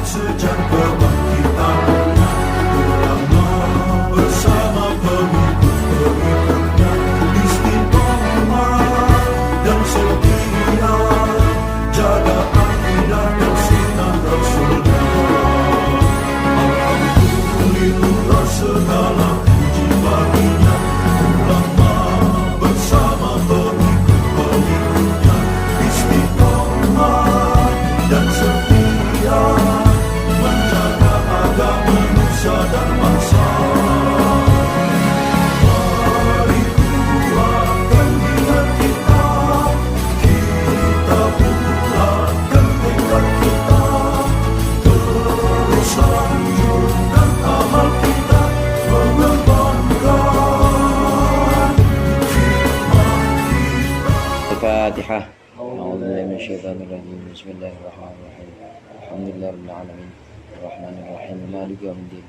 sejak kebangkitan ulama bersama pengikut-pengikutnya istiqomah dan setia jaga akidah dan sunnah Rasulullah. Alhamdulillah segala puji baginya ulama bersama pengikut-pengikutnya istiqomah dan setia menjaga agama nusa dan bangsa. Mari kuatkan niat kita, kita bulatkan tekad kita, terus lanjutkan amal kita, mengembangkan hikmah kita. Al-Fatihah. A'udzubillahi minasyaitonir rajim. Bismillahirrahmanirrahim. Alhamdulillahirabbil alamin. Arrahmanir rahim. Maliki yaumiddin.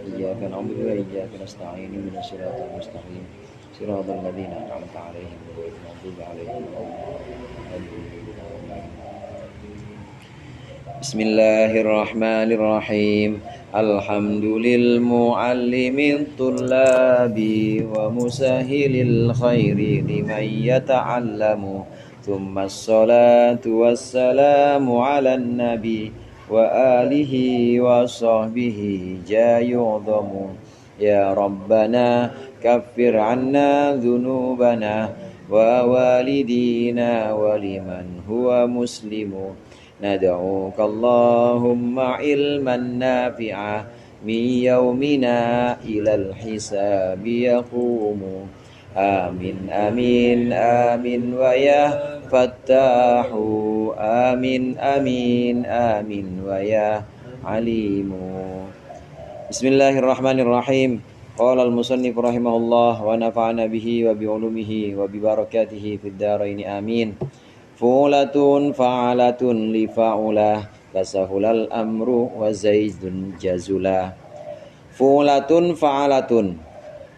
Iyyaka na'budu wa iyyaka nasta'in. Ihdinas siratal mustaqim. Siratal ladzina an'amta 'alaihim ghairil maghdubi 'alaihim waladdallin. Bismillahirrahmanirrahim. Alhamdulil muallimit tullabi wa musahilil khairi liman yata'allamu. Thumma assalatu wassalamu ala nabi wa alihi wa sahbihi jayu'dhamu. Ya Rabbana kaffir anna dhunubana wa walidina wa liman huwa muslimu. Nad'uka Allahumma ilman nafi'a min yaumina ilal hisabi yaqumu. Amin amin amin wa ya fattahu. Amin amin amin wa ya alimu. Bismillahirrahmanirrahim. Qala al-musannif rahimahullah wa nafa'ana bihi wa bi ulumihi wa bi barakatihi fid dharain amin. Fulatun fa'alatun li fa'ulah kasahulal amru wa zaidun jazulah. Fulatun fa'alatun,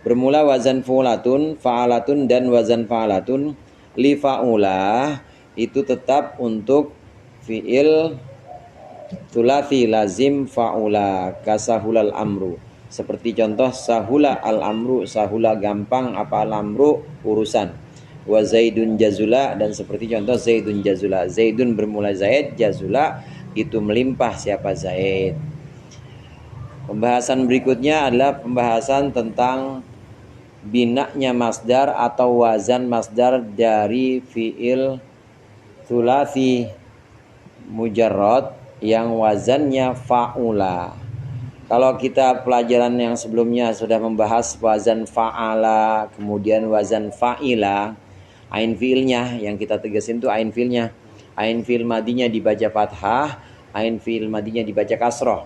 bermula wazan fulatun, fa'alatun dan wazan fa'alatun. Li fa'ulah itu tetap untuk fi'il tulathi lazim fa'ula kasahulal amru. Seperti contoh sahula al-amru, sahula gampang, apa al-amru urusan. Wa zaidun jazula, dan seperti contoh zaidun jazula. Zaidun bermula zaid, jazula itu melimpah siapa zaid. Pembahasan berikutnya adalah pembahasan tentang binaknya masdar atau wazan masdar dari fi'il thulathi mujarrad yang wazannya fa'ula. Kalau kita pelajaran yang sebelumnya sudah membahas wazan fa'ala, kemudian wazan fa'ila, ain fi'ilnya yang kita tegasin itu ain fi'ilnya. Ain fi'il madinya dibaca fathah, ain fi'il madinya dibaca kasroh.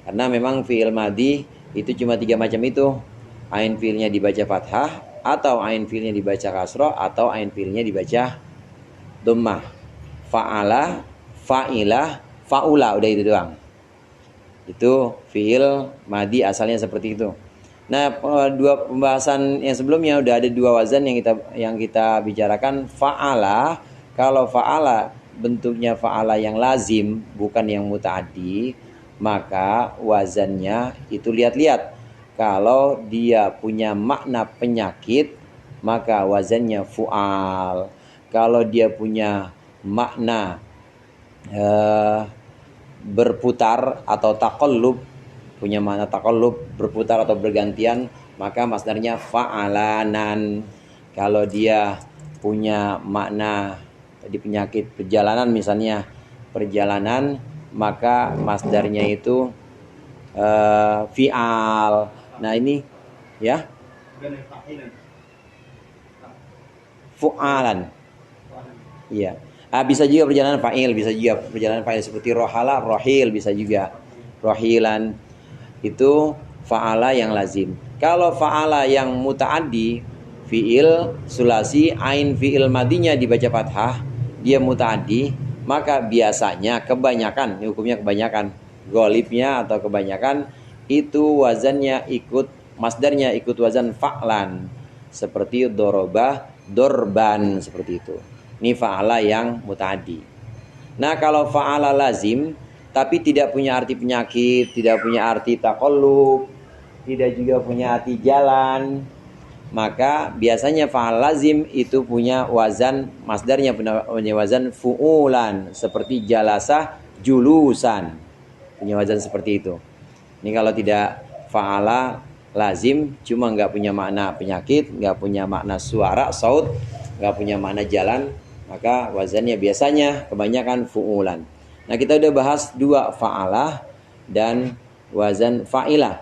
Karena memang fi'il madi itu cuma 3 macam itu. Ain fi'ilnya dibaca fathah, atau ain fi'ilnya dibaca kasroh, atau ain fi'ilnya dibaca dhammah. Fa'ala, fa'ilah, fa'ula, udah itu doang. Itu fi'il madi asalnya seperti itu. Nah, dua pembahasan yang sebelumnya udah ada 2 wazan yang kita bicarakan. Fa'ala, kalau fa'ala bentuknya fa'ala yang lazim bukan yang muta'addi, maka wazannya itu lihat-lihat. Kalau dia punya makna penyakit, maka wazannya fu'al. Kalau dia punya makna berputar atau taqallub, punya makna taqallub, berputar atau bergantian, maka masdarnya fa'alanan. Kalau dia punya makna di penyakit perjalanan, misalnya perjalanan, maka masdarnya itu fi'al. Nah ini ya, fu'alan. Iya. Bisa juga perjalanan fa'il, bisa juga perjalanan fa'il seperti rohala, rohil, bisa juga rohilan. Itu fa'ala yang lazim. Kalau fa'ala yang muta'addi, fi'il sulasi, ain fi'il madinya dibaca fathah, dia muta'addi, maka biasanya kebanyakan, ini hukumnya kebanyakan, golibnya atau kebanyakan itu wazannya ikut, masdarnya ikut wazan fa'lan, seperti doroba, dorban, seperti itu. Ini fa'ala yang muta'addi. Nah, kalau fa'ala lazim tapi tidak punya arti penyakit, tidak punya arti taqallub, tidak juga punya arti jalan, maka biasanya fa'al lazim itu punya wazan masdarnya, punya wazan fu'ulan, seperti jalasah julusan, punya wazan seperti itu. Ini kalau tidak fa'ala lazim, cuma nggak punya makna penyakit, nggak punya makna suara saut, nggak punya makna jalan, maka wazannya biasanya kebanyakan fu'ulan. Nah, kita udah bahas dua, fa'alah dan wazan fa'ilah.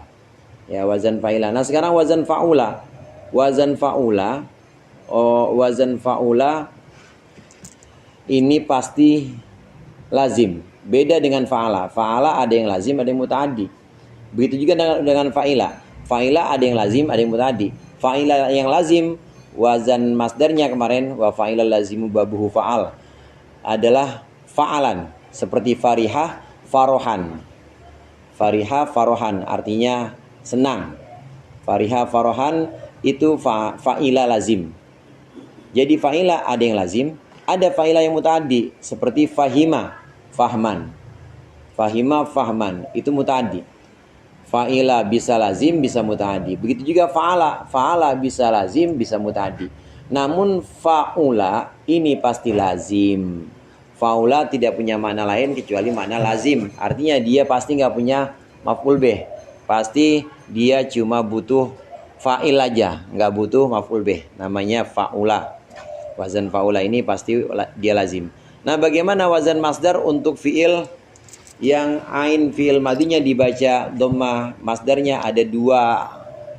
Ya, wazan fa'ilah. Nah, sekarang wazan fa'ula. Wazan fa'ula, wazan fa'ula ini pasti lazim. Beda dengan fa'ala. Fa'ala ada yang lazim, ada yang mutaaddi. Begitu juga dengan fa'ilah. Fa'ilah ada yang lazim, ada yang mutaaddi. Fa'ilah yang lazim, wazan masdarnya kemarin, wa fa'ilal lazimu babuhu fa'al, adalah fa'alan. Seperti farihah, farohan. Farihah, farohan artinya senang. Farihah, farohan itu fa'ilah lazim. Jadi fa'ilah ada yang lazim, ada fa'ilah yang mutaaddi, seperti fahima, fahman. Fahima, fahman itu mutaaddi. Fa'ilah bisa lazim, bisa mutaaddi. Begitu juga fa'ala, fa'ala bisa lazim, bisa mutaaddi. Namun fa'ula ini pasti lazim. Fa'ula tidak punya makna lain kecuali makna lazim. Artinya dia pasti nggak punya maf'ul bih. Pasti dia cuma butuh fa'il aja, nggak butuh maf'ul bih. Namanya fa'ula. Wazan fa'ula ini pasti dia lazim. Nah, bagaimana wazan masdar untuk fi'il yang ain fi'il madinya dibaca dhammah? Masdarnya ada dua,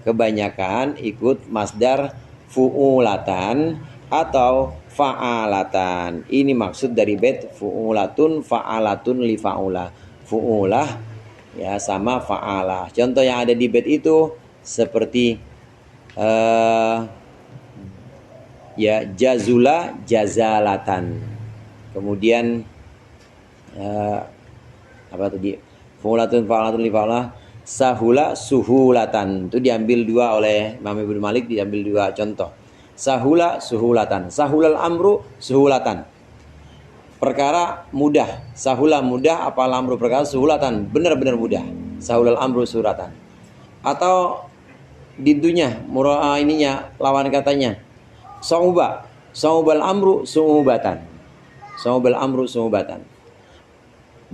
kebanyakan ikut masdar fu'ulatan atau fa'alatan. Ini maksud dari bait fu'ulatun fa'alatun li fa'ula. Fu'ulah ya sama fa'alah. Contoh yang ada di bait itu seperti ya jazula jazalatan. Kemudian apa tadi? Fu'ulatun fa'alatun li fa'ula, sahula suhulatan. Itu diambil dua oleh Imam Ibnu Malik, diambil dua contoh. Sahula suhulatan, sahulal amru suhulatan. Perkara mudah, sahula mudah, apal amru perkara suhulatan, benar-benar mudah. Sahulal amru suhulatan. Atau didunya, ininya lawan katanya. Sauba, saubal amru suubatan. Saubal amru suubatan.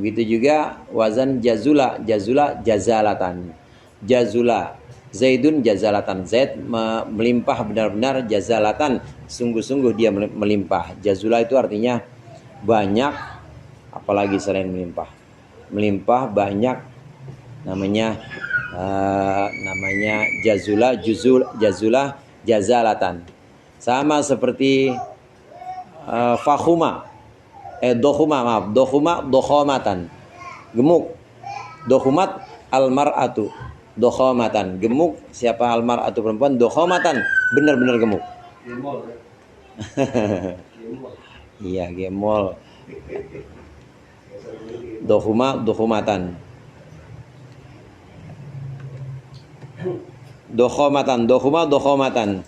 Begitu juga wazan jazula, jazula jazalatan. Jazula Zaidun jazalatan, Zaid melimpah benar-benar, jazalatan sungguh-sungguh dia melimpah. Jazula itu artinya banyak, apalagi selain melimpah. Melimpah banyak namanya jazula, jazula jazalatan. Sama seperti fakhuma, dokhuma dokhomatan. Gemuk. Dokhumat almar'atu dokhomatan, gemuk. Siapa almar'atu perempuan, dokhomatan benar-benar gemuk. Gemol. Iya, gemol. Dokhuma dokhomatan. Dokhomatan, dokhuma dokhomatan.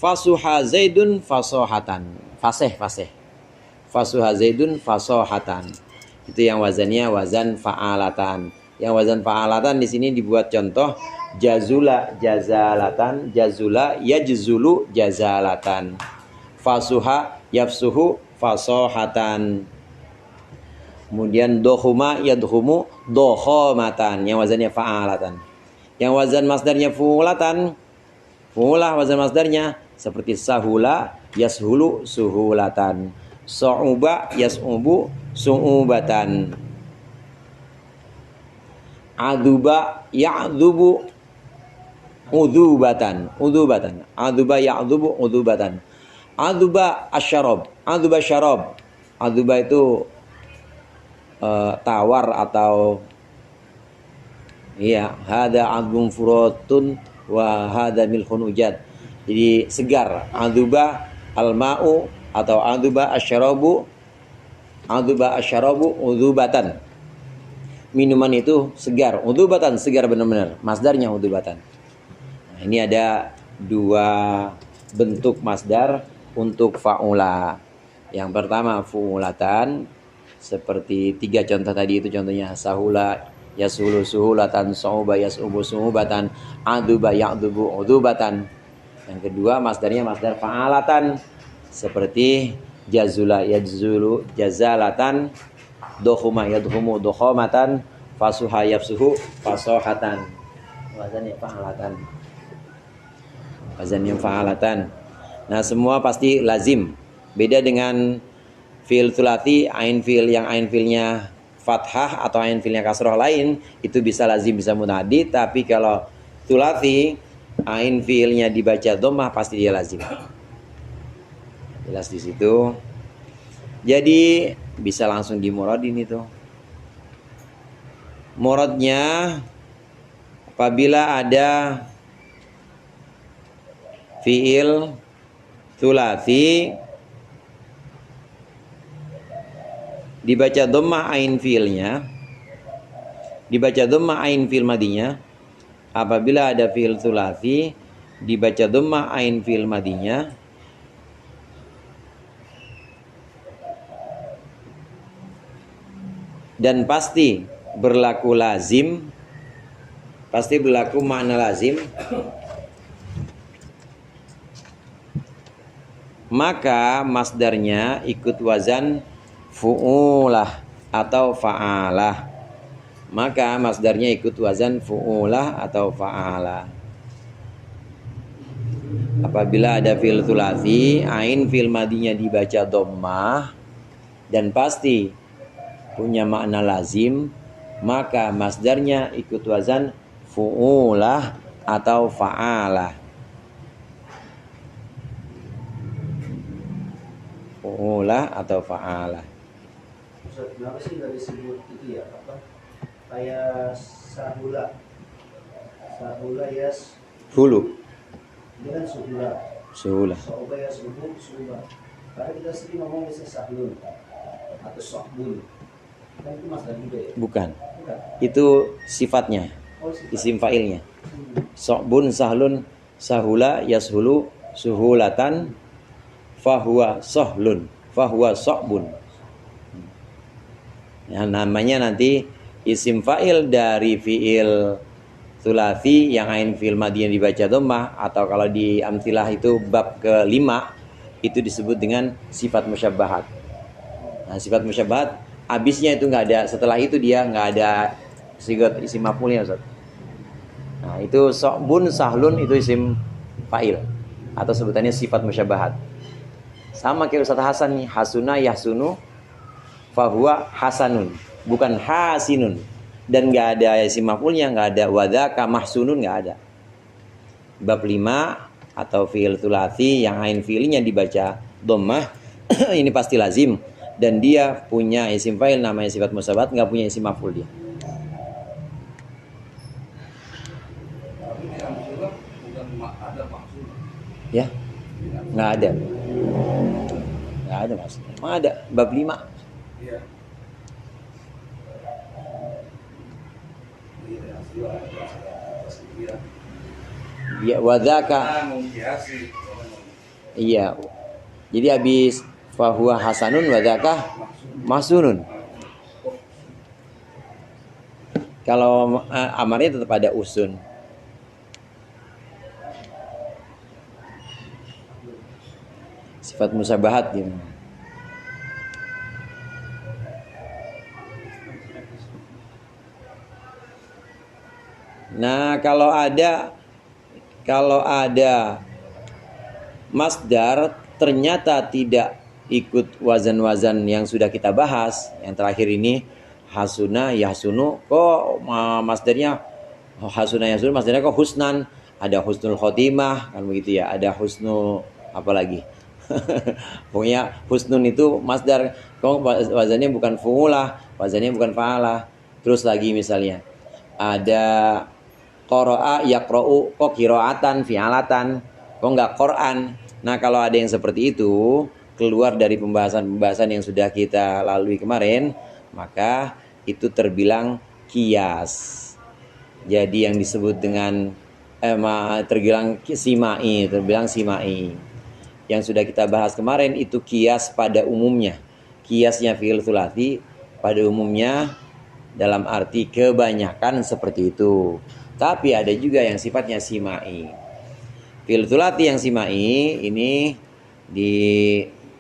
Fasuha Zaidun fasohatan. Fasih. Fasuha Zaidun fasohatan. Itu yang wazannya wazan fa'alatan. Yang wazan fa'alatan di sini dibuat contoh jazula jazalatan, jazula yajzulu jazalatan. Fasuha yafsuhu fasohatan. Kemudian dohuma yadhumu dohomatan. Yang wazannya fa'alatan. Yang wazan masdarnya fu'ulatan. Fu'ulah wazan masdarnya seperti sahula yashulu suhulatan. Su'uba yas'ubu su'ubatan. Aduba ya'dubu udubatan. Aduba ya'dubu udubatan. Aduba asyarab. Aduba syarab. Aduba itu tawar atau iya, hada adbun furatun wa hada milhun ujad. Jadi segar. Aduba al-ma'u atau aduba asyarabu. Aduba asyarabu udubatan. Minuman itu segar. Udubatan segar benar-benar. Masdarnya udubatan. Nah, ini ada dua bentuk masdar untuk fa'ula. Yang pertama fu'ulatan, seperti 3 contoh tadi itu contohnya sahula yasulu suhulatan, sauba yasubu suhubatan, aduba ya'dubu udubatan. Yang kedua masdarnya masdar fa'alatan, seperti jazula yajzulu jazalatan, dohuma yadhumu dohomatan, fasuha yafsuhu fasohatan. Wazannya fa'alatan. Wazannya fa'alatan. Nah semua pasti lazim. Beda dengan fi'il tsulati, ain fi'il yang ain fi'ilnya fathah atau ain fi'ilnya kasroh lain, itu bisa lazim bisa munadi. Tapi kalau tsulati, ain fi'ilnya dibaca dhammah pasti dia lazim. Jelas di situ. Jadi bisa langsung dimuradin itu. Muradnya apabila ada fi'il tsulati dibaca dhammah ain fi'ilnya, dibaca dhammah ain fi'il madinya. Apabila ada fi'il tsulati dibaca dhammah ain fi'il madinya, dan pasti berlaku lazim, pasti berlaku makna lazim, maka masdarnya ikut wazan fu'ulah atau fa'alah. Maka masdarnya ikut wazan fu'ulah atau fa'alah. Apabila ada fi'il tsulati, ain fi'il madinya dibaca dhammah dan pasti punya makna lazim, maka masdarnya ikut wazan fu'ulah atau fa'alah. Fu'ulah atau fa'alah. Ustaz, kenapa sih nggak disebut itu ya, apa kayak sahula yas Hulu. ini kan suhula, Suhulah. soba yas suba. Karena kita sering ngomong bisa sahlun atau sohbun, kan itu masdar juga ya? Bukan. Bukan. Itu sifatnya, Oh, sifat. isim fa'ilnya. So'bun, sahlun, sahula, yashulu, suhulatan, fahuwa sohlun, fahuwa so'bun. Yang namanya nanti isim fa'il dari fi'il tsulati yang ain fi'il madiyah dibaca dhammah, atau kalau di amtilah itu bab ke-5 itu disebut dengan sifat musyabbahat. Nah, sifat musyabbahat habisnya itu nggak ada, setelah itu dia nggak ada sigot isim maf'ulnya, Ustaz. Nah, itu so'bun, sahlun itu isim fa'il atau sebutannya sifat musyabbahat. Sama kayak Ustaz Hasan nih, hasuna yahsunu fahuwa hasanun, bukan hasinun. Dan nggak ada isim maf'ulnya, nggak ada wadzaka mahsunun, nggak ada. Bab 5 atau fi'il tsulati yang ain fi'ilnya dibaca dhammah ini pasti lazim, dan dia punya isim fa'il namanya sifat musyabbahat, nggak punya isim maf'ul dia. Tapi di amtilah bukan ada maksud. Ya, nggak ada, nggak ada maksudnya. Emang ada bab 5. Iya. Ya wadzaka. Menghiasi. Iya. Jadi habis fahuwa hasanun wadzaka mahsunun. Kalau amarnya tetap ada usun. Sifat musabahat gitu. Nah, kalau ada masdar ternyata tidak ikut wazan-wazan yang sudah kita bahas, yang terakhir ini hasuna yahsunu, kok masdarnya hasuna yahsunu, masdarnya kok husnan, ada husnul khotimah kan begitu ya, ada husnu apalagi. Pokoknya husnun itu masdar, kok wazannya bukan fu'ulah, wazannya bukan fa'alah. Terus lagi misalnya ada qara'a yaqra'u, kok qiraatan fi'alatan, kok enggak Quran. Nah, kalau ada yang seperti itu keluar dari pembahasan-pembahasan yang sudah kita lalui kemarin, maka itu terbilang qiyas. Jadi yang disebut dengan terbilang simai. yang sudah kita bahas kemarin itu kias pada umumnya. Kiasnya fi'il tsulati pada umumnya dalam arti kebanyakan seperti itu. Tapi ada juga yang sifatnya simai. Fi'il tsulati yang simai ini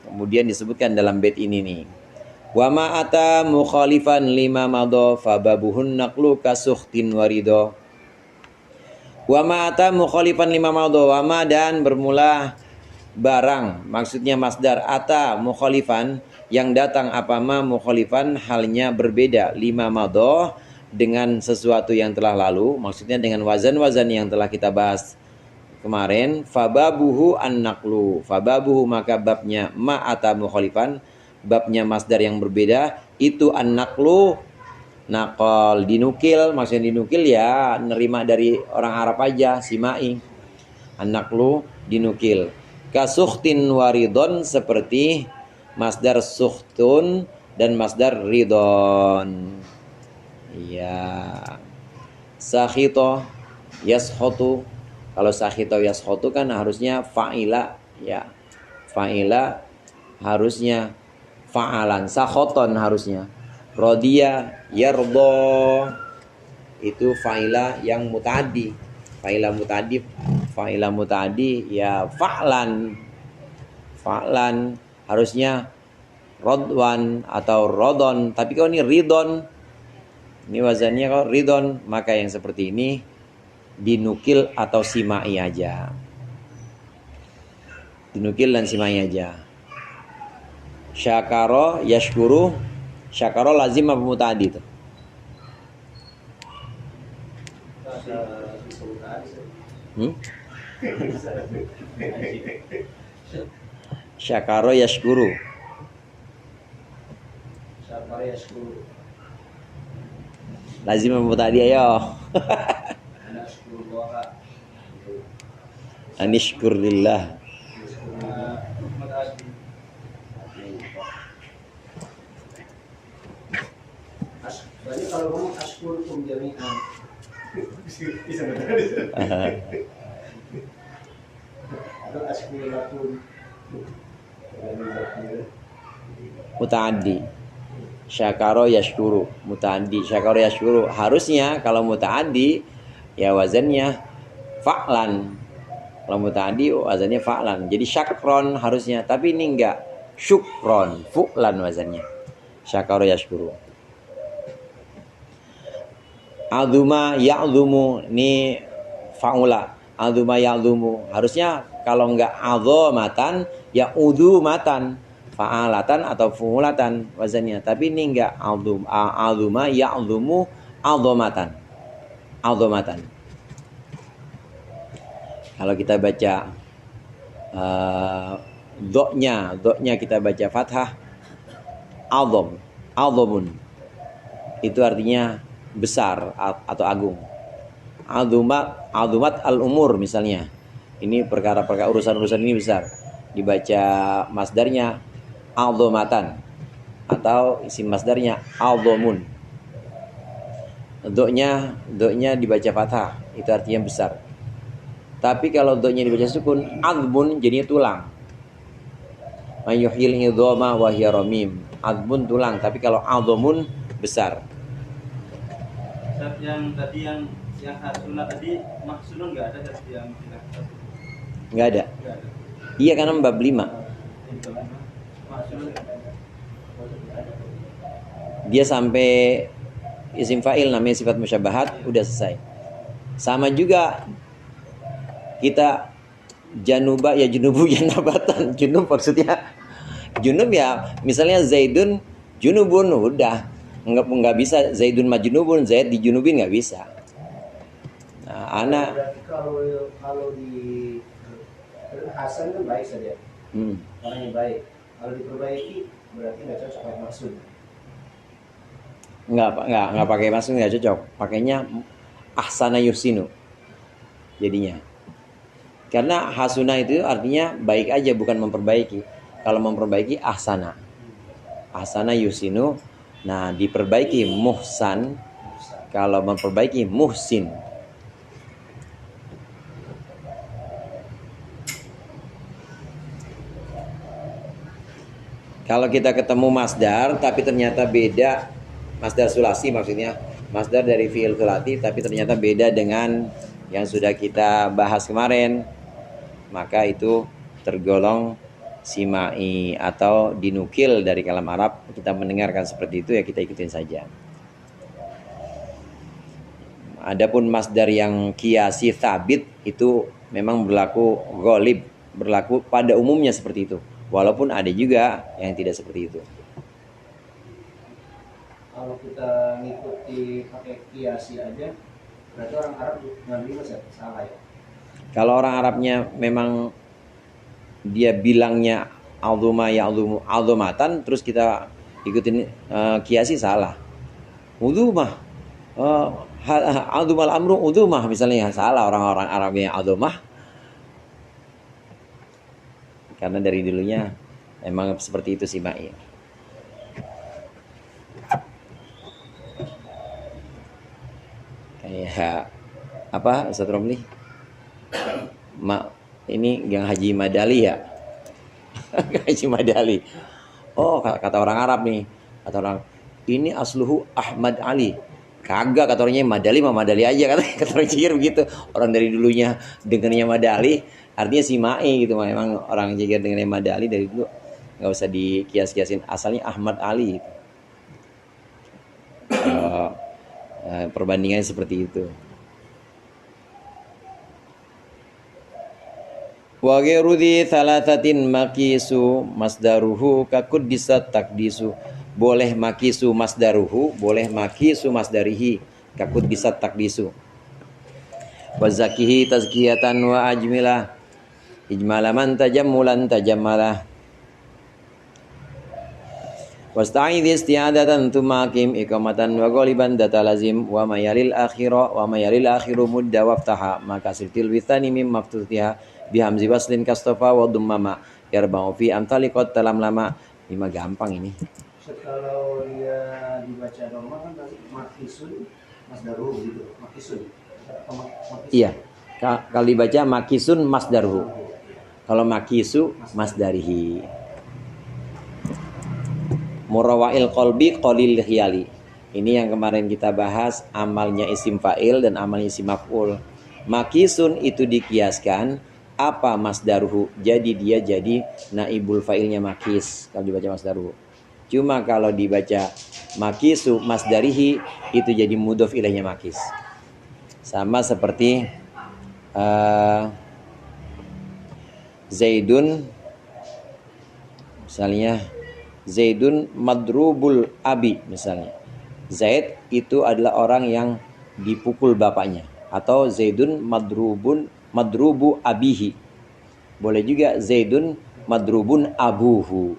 kemudian disebutkan dalam bait ini nih. Wa ma ata mukhalifan lima madha fababuhun naqlu kasukhtin warido. Wa ma ata mukhalifan lima madha, wa ma dan bermula barang, maksudnya masdar ata mukhalifan yang datang apa ma mukhalifan halnya berbeda lima madha dengan sesuatu yang telah lalu, maksudnya dengan wazan-wazan yang telah kita bahas kemarin. Fababuhu an-naqlu, fababuhu maka babnya ma ata mukhalifan, babnya masdar yang berbeda itu an-naqlu, naqal dinukil, maksudnya dinukil ya nerima dari orang Arab aja, simai. An-naqlu dinukil. Kasukhtin waridon seperti masdar sukhtun dan masdar ridon. Ya. Sakhito yashotu. Kalau sakhito yashotu kan harusnya fa'ila ya. Fa'ila harusnya fa'alan. Sakhoton harusnya. Rodiya yardo itu fa'ila yang muta'addi. Fa'ila muta'addi ya fa'lan. Fa'lan harusnya rodwan atau rodon. Tapi kalau ini ridon, ini wazannya kalau ridon, maka yang seperti ini dinukil atau simai aja. Dinukil dan simai aja. Syakaro yashkuru. Syakaro lazim apa muta'addi itu? Syakaro yashkuru. Syakaro yashkuru. Lazim apa muta'addi ayo. Anishkur lillah. Berarti kalau ngomong ashkurukum jami'an bisa betul. Atau ashkurulakum Muta'addi. Syakaro yashkuru. Muta'addi. Syakaro yashkuru. Harusnya kalau muta'addi ya wazannya fa'lan. Kalau muta'addi wazannya fa'lan. Jadi syakron harusnya. Tapi ini enggak. Syukron. Fu'lan wazannya. Syakaro yashkuru. Azuma ya'zumu. Ini fa'ula. Azuma ya'zumu. Harusnya kalau enggak azomatan ya udumatan. Fa'alatan atau fu'ulatan wazannya. Tapi ini enggak azuma ya'zumu azomatan. Azomatan. Kalau kita baca doknya kita baca fathah azom, azomun. Itu artinya besar atau agung. Azumat al-umur misalnya. Ini perkara-perkara urusan-urusan ini besar. Dibaca masdarnya azomatan atau isim masdarnya azomun. Doknya dibaca fathah, itu artinya besar. Tapi kalau doknya dibaca sukun, azmun jadinya tulang. Mayuhil idhoma wa hiya ramim. Azmun tulang, tapi kalau azomun besar. Yang tadi yang hasunah tadi maksunun enggak ada tadi yang Enggak ada. Iya karena bab 5. Dia sampai isim fa'il namanya sifat musyabahat udah selesai. Sama juga kita januba ya junubu ya nabatan. Junub maksudnya junub ya misalnya Zaidun junubun udah nggak bisa Zaidun majnubun, Zaid dijunubin nggak bisa. Nah, anak kalau di Hasan kan baik saja. Orangnya baik. Kalau diperbaiki berarti nggak cocok pakai maksud. Nggak pakai maksud nggak cocok. Pakainya ahsana yusinu. Jadinya. Karena hasuna itu artinya baik aja bukan memperbaiki. Kalau memperbaiki ahsana. Ahsana yusinu. Nah, diperbaiki muhsan. Kalau memperbaiki muhsin. Kalau kita ketemu masdar tapi ternyata beda, masdar sulasi maksudnya, masdar dari fi'il sulati tapi ternyata beda dengan yang sudah kita bahas kemarin, maka itu tergolong simai atau dinukil dari kalam Arab. Kita mendengarkan seperti itu ya kita ikutin saja. Adapun masdar yang kiasi sabit itu memang berlaku ghalib, berlaku pada umumnya seperti itu. Walaupun ada juga yang tidak seperti itu. Kalau kita ngikuti pakai kiasi aja, berarti orang Arab ngambil salah ya? Kalau orang Arabnya memang dia bilangnya azuma ya azumatan, terus kita ikutin kiasi salah. Uzumah, azumal amru uzumah misalnya, salah orang-orang Arabnya azumah. Karena dari dulunya memang seperti itu simai. Kayak apa Ustaz Romli? Ini yang Haji Madali ya? Haji Madali. Oh, kata orang Arab nih. Kata orang, ini asluhu Ahmad Ali. Kagak, kata orangnya Madali mah Madali aja, kata orang Cikir begitu. Orang dari dulunya dengernya Madali, artinya simai gitu. Memang orang Cikir dengernya Madali dari dulu nggak usah dikias-kiasin, asalnya Ahmad Ali gitu. Perbandingannya seperti itu. Wa ghairu dhi thalathatin makisu masdaruhu kakuddisat takdisu. Boleh makisu masdaruhu, boleh makisu masdarihi, kakuddisat takdisu. Wa zakihi tazkiyatan wa ajmilah, ijmalaman tajammulan tajammalah. Wasta'idh isti'adatan tumakim iqamatan wa ghaliban data lazim wa mayalil akhiru mudda waftaha maka sirtil withani mim maftutiha bihamzi waslin kastofa wa dummama yarba'u fi amtaliqat talam lama. Ini mah gampang ini. Kalau dia dibaca normal kan tadi makisun masdaruhu gitu. Makisun. Iya. Kalau dibaca makisun masdaruhu. Kalau makisu masdarihi. Murawail qalbi qalil khiyali. Ini yang kemarin kita bahas, amalnya isim fa'il dan amalnya isim maf'ul. Makisun itu dikiaskan apa masdaruhu, jadi dia jadi naibul fa'ilnya makis kalau dibaca masdaruhu. Cuma kalau dibaca makisu masdarihi itu jadi mudhof ilaihnya makis. Sama seperti Zaidun, misalnya Zaidun madrubul abi, misalnya Zaid itu adalah orang yang dipukul bapaknya, atau Zaidun madrubu abihi. Boleh juga Zaidun madrubun abuhu.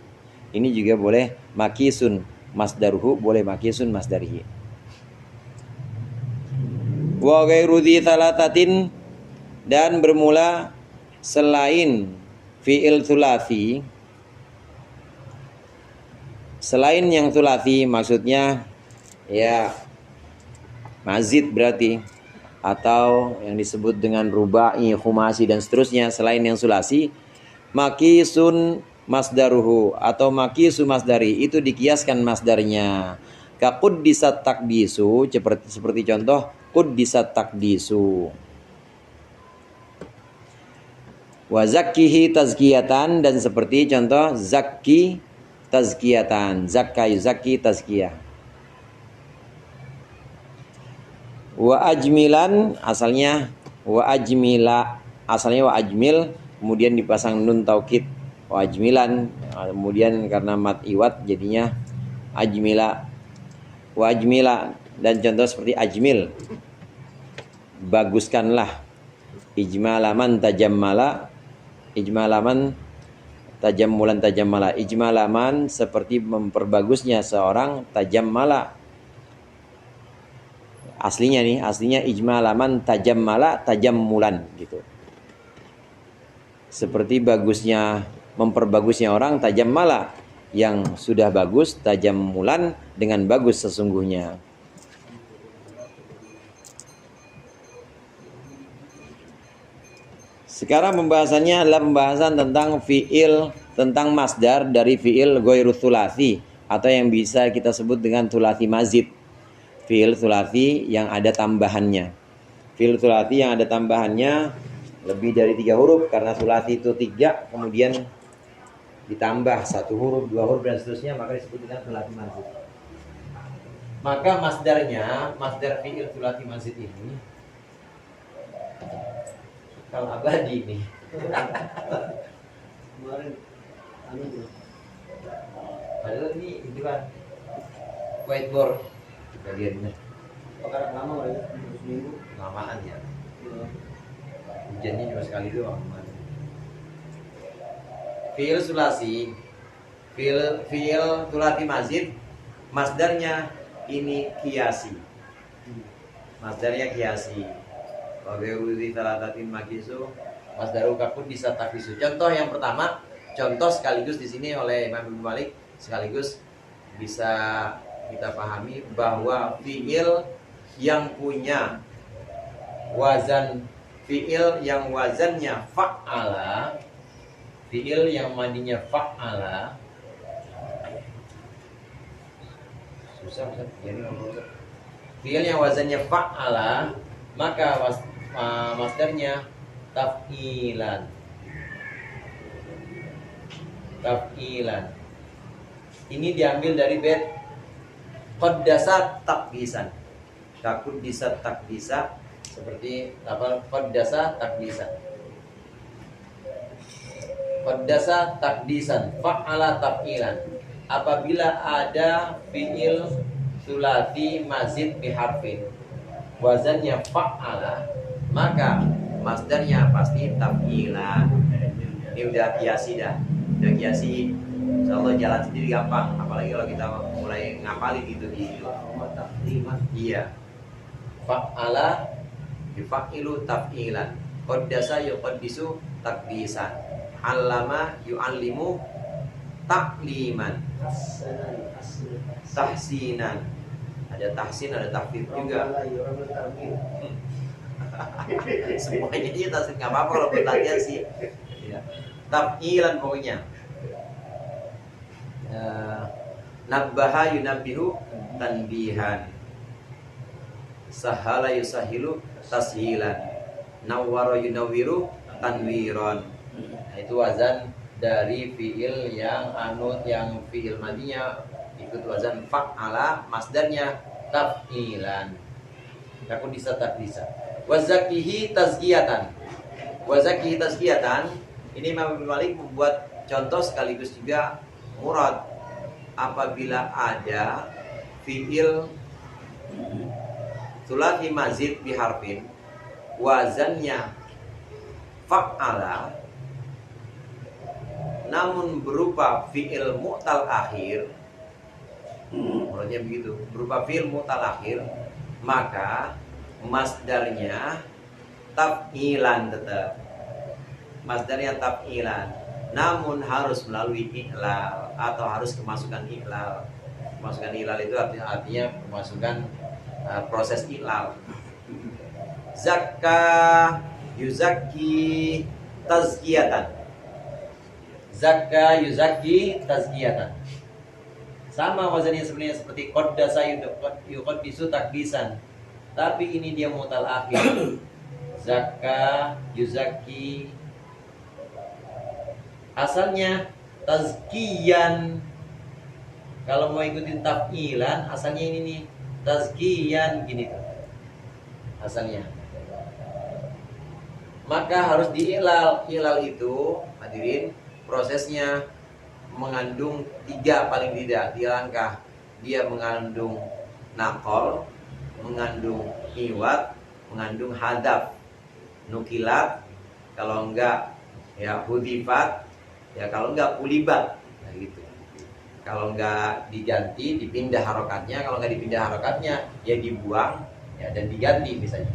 Ini juga boleh makisun masdaruhu, boleh makisun masdarihi. Wa ghairu dhi thalathatin, dan bermula selain fi'il thulathi, selain yang thulathi maksudnya ya mazid berarti, atau yang disebut dengan rubai, khumasi dan seterusnya, selain yang sulasi, makisun masdaruhu atau makisu masdari itu dikiaskan masdarnya. Ka quddisat takdisu, seperti contoh quddisat takdisu. Wa zakkihi tazkiyatan, dan seperti contoh zakki tazkiyatan, zakka yuzakki tazkiyah. Wa ajmilan, asalnya wa ajmila, asalnya wa ajmil, kemudian dipasang nun taukid wa ajmilan, kemudian karena mat iwat jadinya ajmila. Wa ajmila, dan contoh seperti ajmil, baguskanlah. Ijmalaman tajammala, ijmalaman tajammulan tajammala. Ijmalaman seperti memperbagusnya seorang, tajammala aslinya ijmalaman tajammala tajammulan gitu. Seperti bagusnya, memperbagusnya orang, tajammala, yang sudah bagus, tajammulan dengan bagus sesungguhnya. Sekarang pembahasannya adalah pembahasan tentang fiil, tentang masdar dari fiil ghairu tsulasi atau yang bisa kita sebut dengan tsulasi mazid. Fiil tsulasi yang ada tambahannya. Fiil tsulasi yang ada tambahannya lebih dari 3 huruf, karena tsulasi itu 3 kemudian ditambah 1 huruf, 2 huruf dan seterusnya, maka disebut dengan tsulasi mazid. Maka masdarnya, masdar fiil tsulasi mazid ini kalau abadi nih. Kemarin anu bro. Padahal ini itu kan whiteboard bagiannya. Sekarang lama ya, seminggu. Lamaan ya. Ya. Hujannya cuma sekali doang. Fiil sulasi, fiil sulasi mazid, masdarnya ini kiasi. Masdarnya kiasi. Waberuzi talatatin makisu, masdaru kapun bisa takdisu. Contoh yang pertama, contoh sekaligus di sini oleh Imam Ibnu Malik, sekaligus bisa kita pahami bahwa fiil yang punya wazan, fiil yang wazannya fa'ala, fiil yang madinya fa'ala, susah jadi fiil yang wazannya fa'ala, maka masdarnya taf'ilan. Taf'ilan. Ini diambil dari bait qaddasa takdisan. Qaddisa takdisa, seperti apa? Qaddasa takdisan. Qaddasa takdisan, fa'ala taf'ilan. Apabila ada fi'il sulati mazid biharfin, wazannya fa'ala, maka masdarnya pasti taf'ilan. Ini udah kiasi dah. Udah kiasi. Insyaallah jalan sendiri gampang, apalagi kalau kita mulai ngapalin gitu di iya. Fa'ala yufa'ilu taf'ilan. Qaddasa yuqaddisu takdisan. Allama yu'allimu takliman. Tahsinan. Ada tahsin, ada takfir juga. Semuanya dia tahsin, nggak apa-apa kalau berlatihan sih. Ya. Taf'ilan pokoknya. Nabbaha yunabbihu tanbihan. Sahala yusahilu tashilan. Nawwara yunawwiru tanwiron. Nah, itu wazan dari fiil yang yang fiil madinya ikut wazan fa'ala, masdarnya taf'ilan. Takun bisa takdisa. Wazakihi tazkiyatan. Wazakihi tazkiyatan. Ini Imam Ibnu Malik membuat contoh sekaligus juga murad apabila ada fiil sulati mazid biharfin, wazannya fa'ala, namun berupa fiil mu'tal akhir. Muradnya begitu, berupa fiil mu'tal akhir, maka masdarnya taf'ilan tetap. Masdarnya taf'ilan, namun harus melalui i'lal atau harus kemasukan i'lal. Kemasukan i'lal itu artinya kemasukan proses i'lal. Zakka yuzakki tazkiyatan. Zakka yuzakki tazkiyatan. Sama wazannya sebenarnya seperti qaddasa yuqaddisu takdisan. Tapi ini dia mutal akhir. Zakka yuzakki, asalnya tazkiyan. Kalau mau ikutin taf'ilan, asalnya ini nih tazkiyan gini tuh. Asalnya. Maka harus diilal. Ilal itu hadirin prosesnya mengandung 3 paling tidak 3 langkah. Dia mengandung naqol, mengandung iwat, mengandung hadaf. Nukilat, kalau enggak ya hudifat, ya kalau enggak ulibat. Nah gitu. Kalau enggak diganti, dipindah harokatnya. Kalau enggak dipindah harokatnya, ya dibuang ya dan diganti misalnya.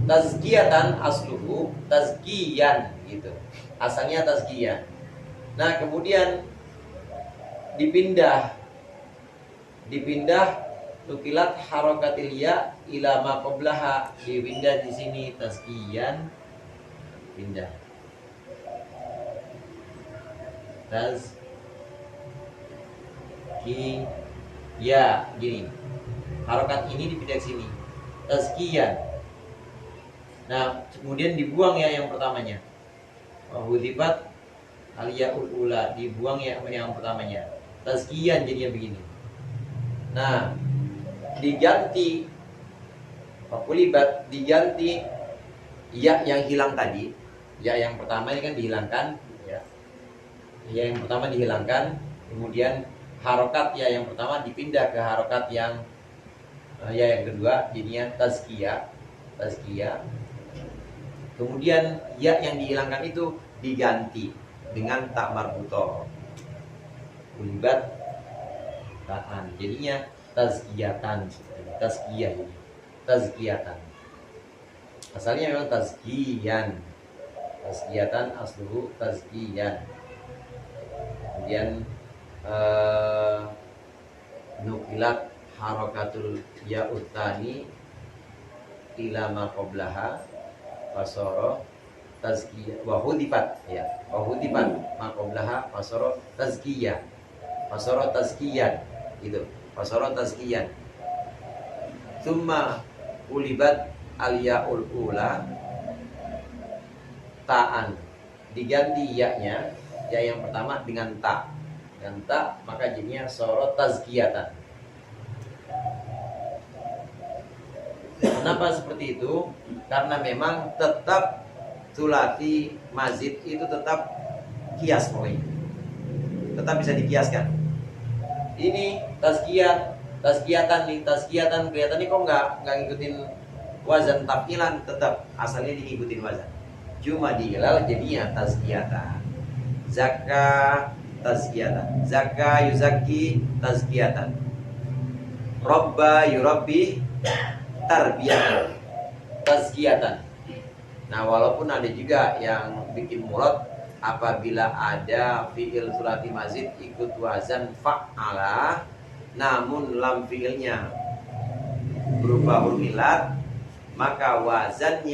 Tazkiyatan asluhu tazkiyan gitu. Asalnya tazkiyan. Nah, kemudian dipindah nukilat harokatil ya ila ma qablaha, dipindah di sini tazkiyan pindah. Tazkiyah, gini. Harokat ini dipindah ke sini. Tazkiyah. Nah, kemudian dibuang ya yang pertamanya. Wahudhibat al-ya'ul ula, dibuang ya yang pertamanya. Tazkiyah jadinya begini. Nah, diganti fakulibat, diganti ya yang hilang tadi. Ya yang pertama ini kan dihilangkan ya. Ya yang pertama dihilangkan, kemudian harokat ya yang pertama dipindah ke harokat yang ya yang kedua, jadinya tazkiyah. Kemudian ya yang dihilangkan itu diganti dengan tak marbutoh. Kulibat ta'an, jadinya tazkiyatan. Tazkiyatan. Asalnya memang tazkiyan. Tazkiyatan asluhu tazkiyan. Kemudian nukilat harokatul ya'utani ila ma qablaha fasara tazkiyah wa hudifat ya. Wa hudifat ma qablaha fasara tazkiyah. Fasara tazkiyan gitu. Fasara tazkiyan. Tsumma ulibat al-ya'ul ula ta'an, diganti ya-nya, ya yang pertama dengan ta, maka jadinya sorot tazkiyatan. Kenapa seperti itu? Karena memang tetap sulati mazid itu tetap kias pokoknya, tetap bisa dikiaskan. Ini tazkiyatan kelihatan ini kok nggak ngikutin wazan tafilan, tetap asalnya diikutin wazan. Cuma diilal jadinya tazkiyatan. Zakka tazkiyatan. Zakka yuzakki tazkiyatan. Robba yurabbi tarbiyatan. Tazkiyatan. Nah, walaupun ada juga yang bikin murad apabila ada fi'il sulati mazid ikut wazan fa'ala, namun lam fi'ilnya berupa huruf ilat, maka wazan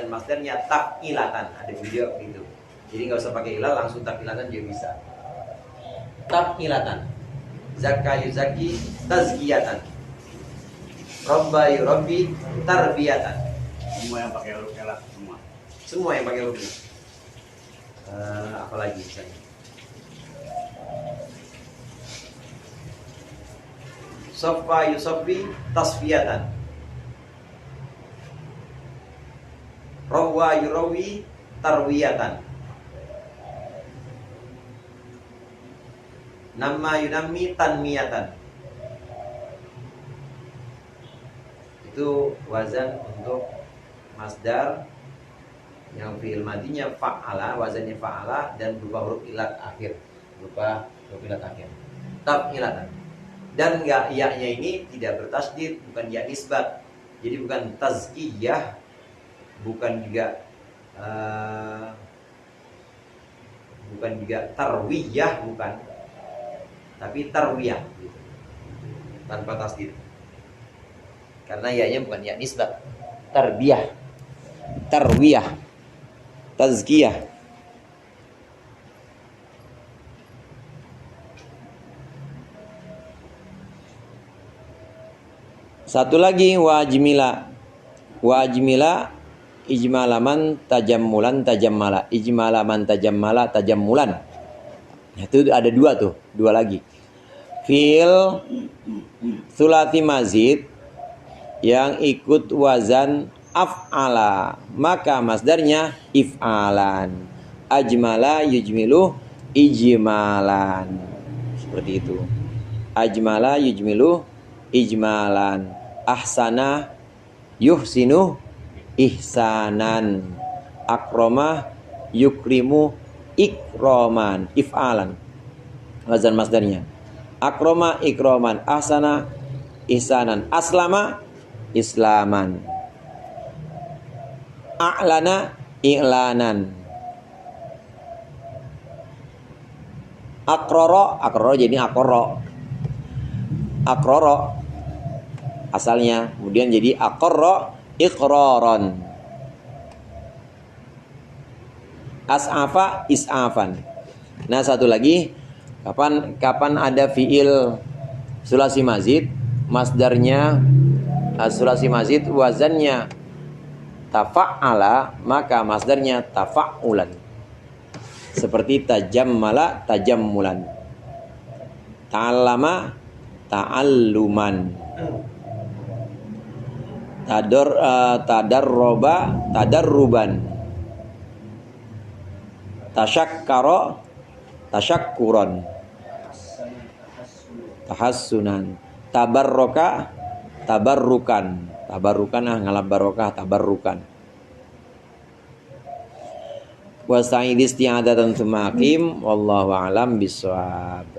masdarnya taf'ilatan. Ada video gitu. Jadi nggak usah pakai ilah, langsung taf'ilatan juga bisa. Taf'ilatan. Zakka yuzaki tazkiyatan. Robba yurabbi tarbiyatan. Semua yang pakai huruf ilat semua. Semua yang pakai huruf ilat. Apalagi misalnya. Soffa yusabbi tasfiyatan. Rawwa yurawi tarwiyatan. Nama yunammi tanmiyatan. Itu wazan untuk masdar yang fi'il madinya fa'ala, wazannya fa'ala dan berupa huruf ilat akhir. Taf'ilatan. Dan ya-nya ini tidak bertasdid, bukan ya nisbat. Jadi bukan tazkiyah, bukan juga tarwiyah, bukan, tapi tarwiyah gitu. Tanpa tasdid. Karena ya-nya bukan ya nisbat. Tarbiyah, tarwiyah, tazkiyah. Satu lagi wajmila. Wajmila ijmalaman tajammulan tajammala. Ijmalaman tajammala tajammulan. Itu ada dua lagi. Fi'il sulati mazid yang ikut wazan af'ala, maka masdarnya if'alan. Ajmala yujmilu ijmalan. Seperti itu. Ajmala yujmilu ijmalan. Ahsana yuhsinu ihsanan. Akroma yukrimu ikroman. If'alan wazan masdarnya. Akroma ikroman. Ahsana ihsanan. Aslama islaman. A'lana i'lanan. Akroro jadi akroro asalnya, kemudian jadi akorro ikroron. As'afa is'afan. Nah, satu lagi, kapan ada fiil sulasi mazid, masdarnya sulasi mazid, wazannya tafa'ala, maka masdarnya tafa'ulan. Seperti tajammala, tajammulan. Ta'allama, ta'alluman. Tadarroba, tadarruban. Tasyakkara, tasyakkuran. Tahassunan. Tabarroka, tabarrukan. Tabarrukan ngalap barokah, tabarrukan. Wasta'id isti'adatan tsumma aqim wallahu a'lam bissawab.